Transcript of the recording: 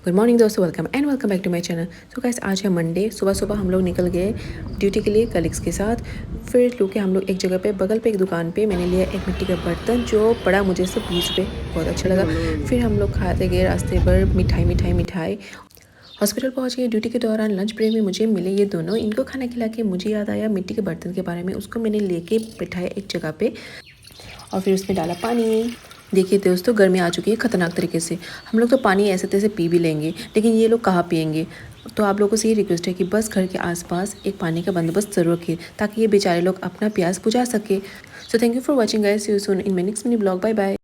Good morning दोस्तों, welcome back to my channel. So guys, आज है मंडे। सुबह सुबह हम लोग निकल गए ड्यूटी के लिए कलीग्स के साथ। फिर रुके हम लोग एक जगह पे, बगल पे एक दुकान पे। मैंने लिया एक मिट्टी का बर्तन जो पड़ा मुझे सिर्फ 20 रुपये, बहुत अच्छा लगा। फिर हम लोग खाते गए रास्ते भर मिठाई। हॉस्पिटल पहुंच गए। ड्यूटी के दौरान लंच ब्रेक में मुझे मिले ये दोनों। इनको खाना खिला के मुझे याद आया मिट्टी के बर्तन के बारे में। उसको मैंने लेके बिठाया एक जगह पे और फिर उसमें डाला पानी। देखिए दोस्तों, गर्मी आ चुकी है खतरनाक तरीके से। हम लोग तो पानी ऐसे तैसे पी भी लेंगे, लेकिन ये लोग कहाँ पियेंगे। तो आप लोगों से ये रिक्वेस्ट है कि बस घर के आसपास एक पानी का बंदोबस्त जरूर रखिए, ताकि ये बेचारे लोग अपना प्यास बुझा सके। So thank you for watching guys. See you soon in my next mini blog. Bye bye.